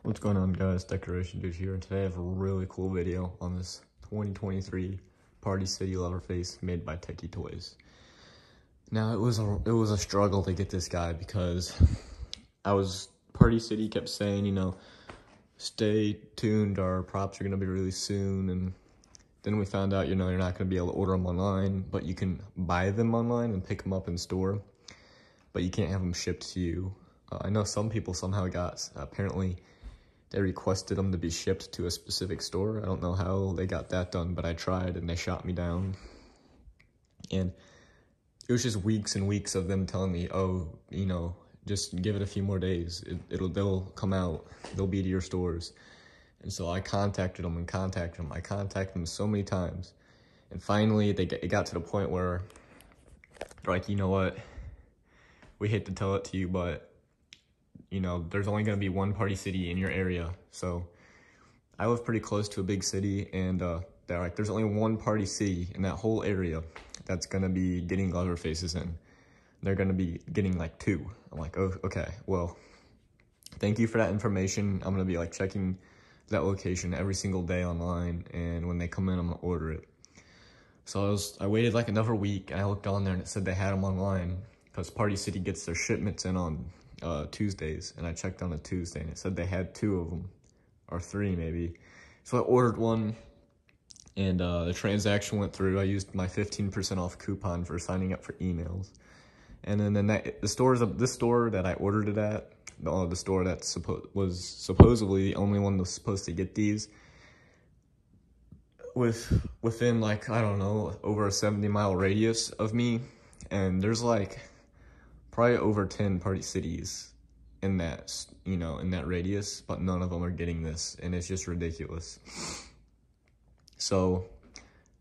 What's going on, guys? Decoration Dude here, and today I have a really cool video on this 2023 Party City Leatherface made by Techie Toys. Now, it was a struggle to get this guy because Party City kept saying, stay tuned, our props are gonna be released soon, and then we found out, you're not gonna be able to order them online, but you can buy them online and pick them up in store, but you can't have them shipped to you. I know some people somehow apparently they requested them to be shipped to a specific store. I don't know how they got that done, but I tried and they shot me down. And it was just weeks and weeks of them telling me, oh, just give it a few more days. They'll come out. They'll be to your stores. And so I contacted them. I contacted them so many times. And finally, it got to the point where they're like, you know what? We hate to tell it to you, but there's only going to be one Party City in your area. So I live pretty close to a big city, and they're like, there's only one Party City in that whole area that's going to be getting Leatherfaces in. They're going to be getting like 2. I'm like, oh, okay, well, thank you for that information. I'm going to be like checking that location every single day online, and when they come in, I'm going to order it. So I waited like another week, and I looked on there and it said they had them online because Party City gets their shipments in on Tuesdays, and I checked on a Tuesday and it said they had 2 of them, or 3 maybe. So I ordered one, and the transaction went through. I used my 15% off coupon for signing up for emails, and then this store that I ordered it at, the store that was supposedly the only one that was supposed to get these, within like, I don't know, over a 70-mile radius of me, and there's like probably over 10 Party Cities in that, in that radius, but none of them are getting this, and it's just ridiculous. So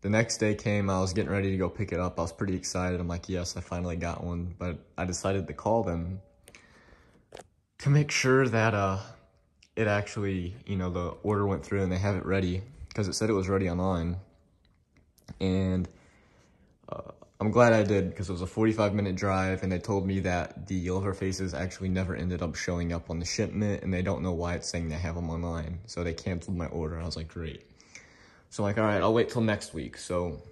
the next day came, I was getting ready to go pick it up. I was pretty excited. I'm like, yes, I finally got one, but I decided to call them to make sure that it actually, the order went through and they have it ready, because it said it was ready online. And I'm glad I did, because it was a 45-minute drive, and they told me that the Leatherfaces actually never ended up showing up on the shipment, and they don't know why it's saying they have them online. So they canceled my order, and I was like, great. So I'm like, all right, I'll wait till next week. So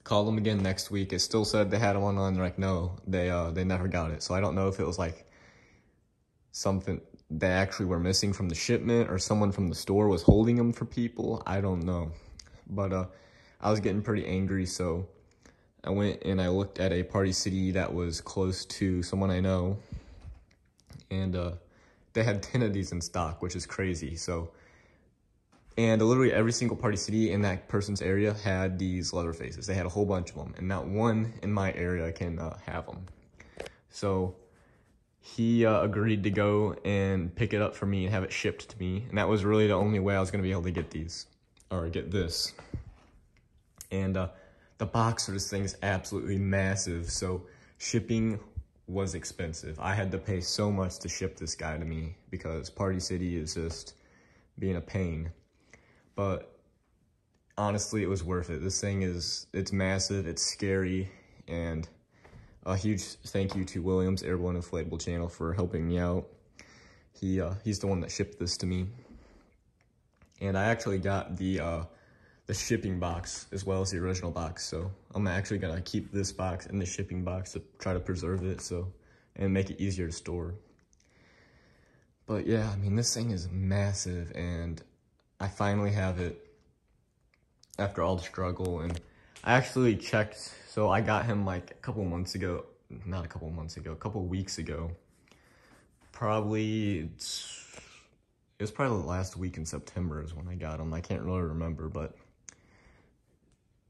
called them again next week. It still said they had them online. They're like, no, they never got it. So I don't know if it was like something they actually were missing from the shipment, or someone from the store was holding them for people. I don't know. But I was getting pretty angry, so I went and I looked at a Party City that was close to someone I know, and they had 10 of these in stock, which is crazy. So, and literally every single Party City in that person's area had these Leatherfaces. They had a whole bunch of them, and not one in my area can have them. So he agreed to go and pick it up for me and have it shipped to me, and that was really the only way I was going to be able to get these, or get this. And the box for this thing is absolutely massive, so shipping was expensive. I had to pay so much to ship this guy to me because Party City is just being a pain. But honestly, it was worth it. This thing it's massive, it's scary, and a huge thank you to William's Airborne Inflatable channel for helping me out. He's the one that shipped this to me. And I actually got the shipping box as well as the original box, so I'm actually gonna keep this box in the shipping box to try to preserve it, and make it easier to store. But yeah, I mean, this thing is massive, and I finally have it after all the struggle. And I actually checked, so I got him like a couple weeks ago, probably it was probably the last week in September is when I got him. I can't really remember, but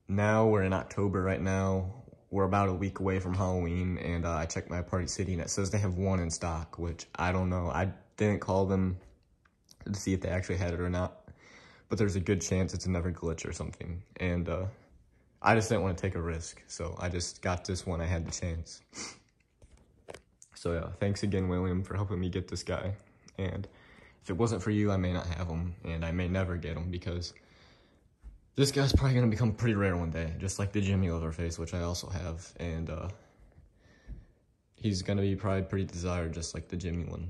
now we're in October right now. We're about a week away from Halloween, and I checked my Party City, and it says they have 1 in stock, which I don't know. I didn't call them to see if they actually had it or not, but there's a good chance it's another glitch or something. And I just didn't want to take a risk, so I just got this one. I had the chance. So yeah, thanks again, William, for helping me get this guy. And if it wasn't for you, I may not have him, and I may never get him, because this guy's probably going to become pretty rare one day, just like the Jimmy Leatherface, which I also have, and he's going to be probably pretty desired, just like the Jimmy one.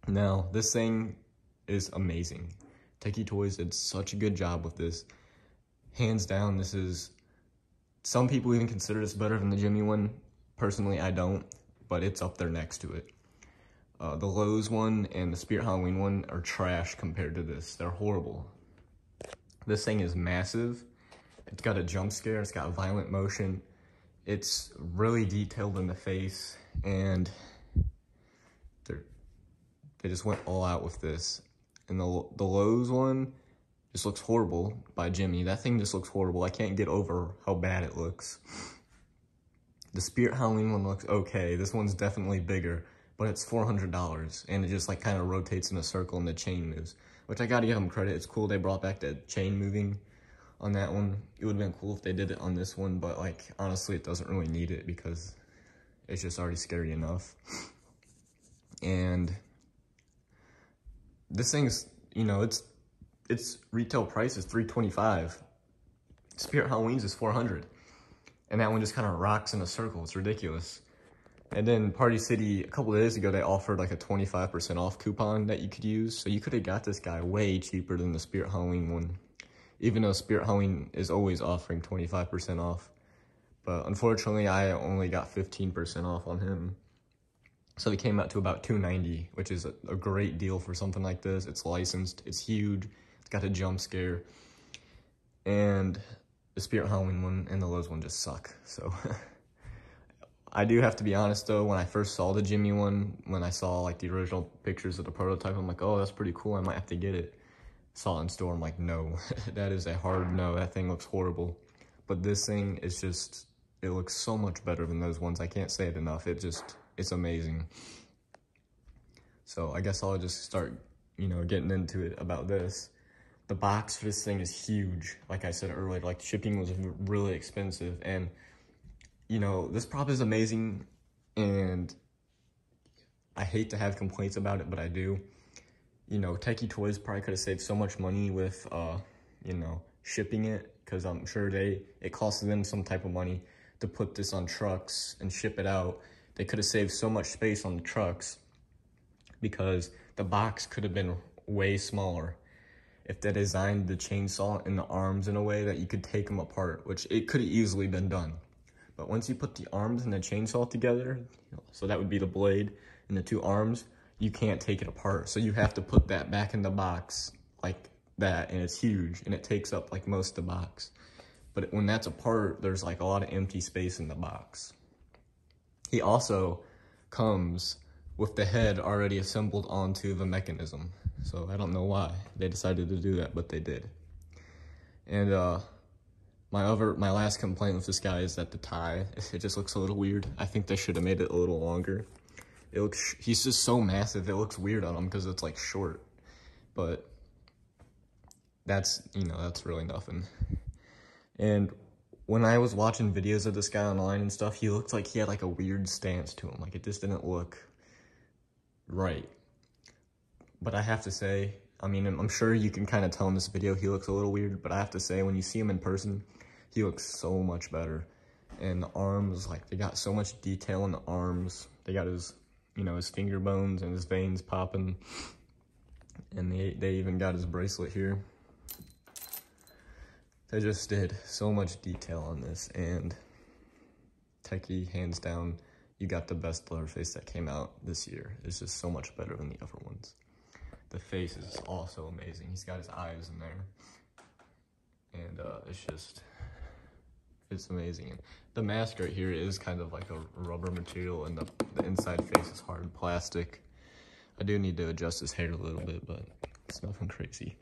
Now, this thing is amazing. Techie Toys did such a good job with this. Hands down, this is, some people even consider this better than the Jimmy one. Personally, I don't, but it's up there next to it. The Lowe's one and the Spirit Halloween one are trash compared to this. They're horrible. This thing is massive. It's got a jump scare, it's got violent motion. It's really detailed in the face, and they just went all out with this. And the Lowe's one just looks horrible by Jimmy. That thing just looks horrible. I can't get over how bad it looks. The Spirit Halloween one looks okay. This one's definitely bigger, but it's $400, and it just like kind of rotates in a circle and the chain moves, which I gotta give them credit. It's cool they brought back the chain moving on that one. It would have been cool if they did it on this one, but like honestly, it doesn't really need it because it's just already scary enough. And this thing's, you know, its retail price is $325. Spirit Halloween's is $400, and that one just kind of rocks in a circle. It's ridiculous. And then Party City, a couple of days ago, they offered like a 25% off coupon that you could use. So you could have got this guy way cheaper than the Spirit Halloween one, even though Spirit Halloween is always offering 25% off. But unfortunately, I only got 15% off on him. So it came out to about $290, which is a great deal for something like this. It's licensed, it's huge, it's got a jump scare. And the Spirit Halloween one and the Lowe's one just suck, so. I do have to be honest though, when I first saw the Jimmy one, when I saw like the original pictures of the prototype, I'm like, oh, that's pretty cool, I might have to get it. Saw it in store, I'm like, no, that is a hard no, that thing looks horrible. But this thing is just, it looks so much better than those ones, I can't say it enough, it's amazing. So I guess I'll just start, you know, getting into it about this. The box for this thing is huge, like I said earlier, like shipping was really expensive, and you know, this prop is amazing, and I hate to have complaints about it, but I do. You know, Techie Toys probably could have saved so much money with, you know, shipping it, because I'm sure it costs them some type of money to put this on trucks and ship it out. They could have saved so much space on the trucks because the box could have been way smaller if they designed the chainsaw and the arms in a way that you could take them apart, which it could have easily been done. But once you put the arms and the chainsaw together, so that would be the blade and the two arms, you can't take it apart. So you have to put that back in the box like that, and it's huge, and it takes up like most of the box. But when that's apart, there's like a lot of empty space in the box. He also comes with the head already assembled onto the mechanism. So I don't know why they decided to do that, but they did. And my last complaint with this guy is that the tie, it just looks a little weird. I think they should have made it a little longer. He's just so massive, it looks weird on him because it's like short. But that's, you know, that's really nothing. And when I was watching videos of this guy online and stuff, he looked like he had like a weird stance to him. Like it just didn't look right. But I have to say, I mean, I'm sure you can kind of tell in this video he looks a little weird, but I have to say, when you see him in person, he looks so much better. And the arms, like, they got so much detail in the arms. They got his, you know, his finger bones and his veins popping. And they even got his bracelet here. They just did so much detail on this, and Techie, hands down, you got the best Leatherface that came out this year. It's just so much better than the other ones. The face is also amazing. He's got his eyes in there. And it's amazing. The mask right here is kind of like a rubber material, and the inside face is hard plastic. I do need to adjust his hair a little bit, but it's nothing crazy.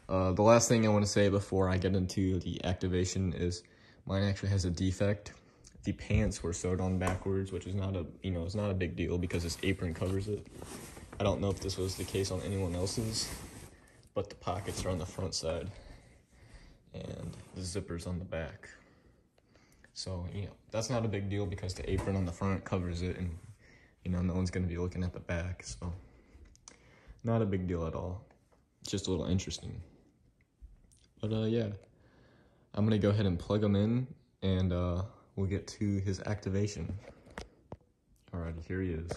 The last thing I want to say before I get into the activation is mine actually has a defect. The pants were sewed on backwards, which is not a, you know, it's not a big deal because this apron covers it. I don't know if this was the case on anyone else's, but the pockets are on the front side and the zipper's on the back. So, you know, that's not a big deal because the apron on the front covers it, and, you know, no one's going to be looking at the back, so not a big deal at all. It's just a little interesting. But, yeah, I'm going to go ahead and plug him in, and we'll get to his activation. Alrighty, here he is.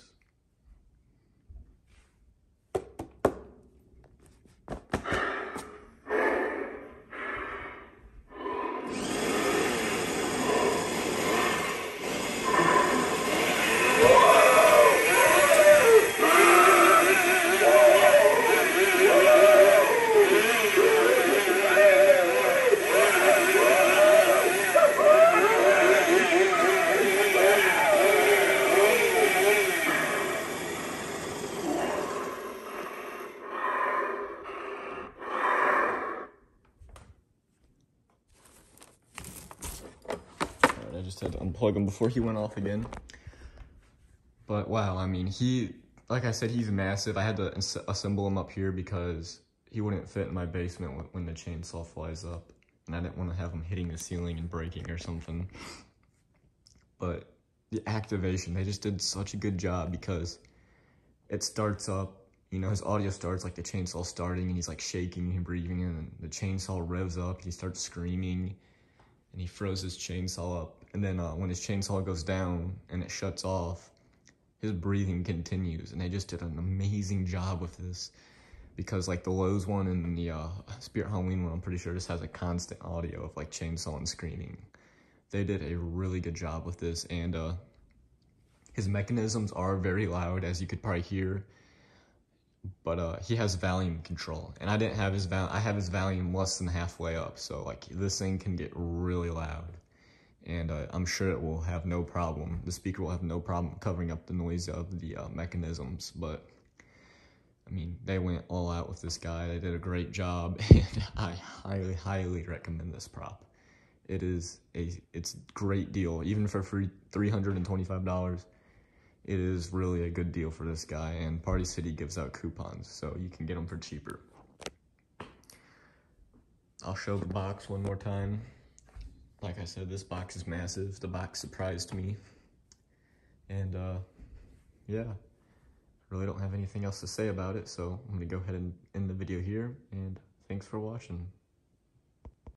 just had to unplug him before he went off again. But wow, I mean, like I said, he's massive. I had to assemble him up here because he wouldn't fit in my basement when the chainsaw flies up. And I didn't want to have him hitting the ceiling and breaking or something. But the activation, they just did such a good job because it starts up, you know, his audio starts like the chainsaw starting and he's like shaking and breathing, and the chainsaw revs up and he starts screaming and he throws his chainsaw up. And then when his chainsaw goes down and it shuts off, his breathing continues. And they just did an amazing job with this because like the Lowe's one and the Spirit Halloween one, I'm pretty sure just has a constant audio of like chainsaw and screaming. They did a really good job with this, and his mechanisms are very loud, as you could probably hear, but he has volume control, and I didn't have his I have his volume less than halfway up, so like this thing can get really loud, and I'm sure it will have no problem. The speaker will have no problem covering up the noise of the mechanisms, but I mean, they went all out with this guy. They did a great job, and I highly, highly recommend this prop. It's a great deal, even for free $325. It is really a good deal for this guy, and Party City gives out coupons, so you can get them for cheaper. I'll show the box one more time. Like I said, this box is massive. The box surprised me, and yeah, really don't have anything else to say about it, so I'm gonna go ahead and end the video here, and thanks for watching.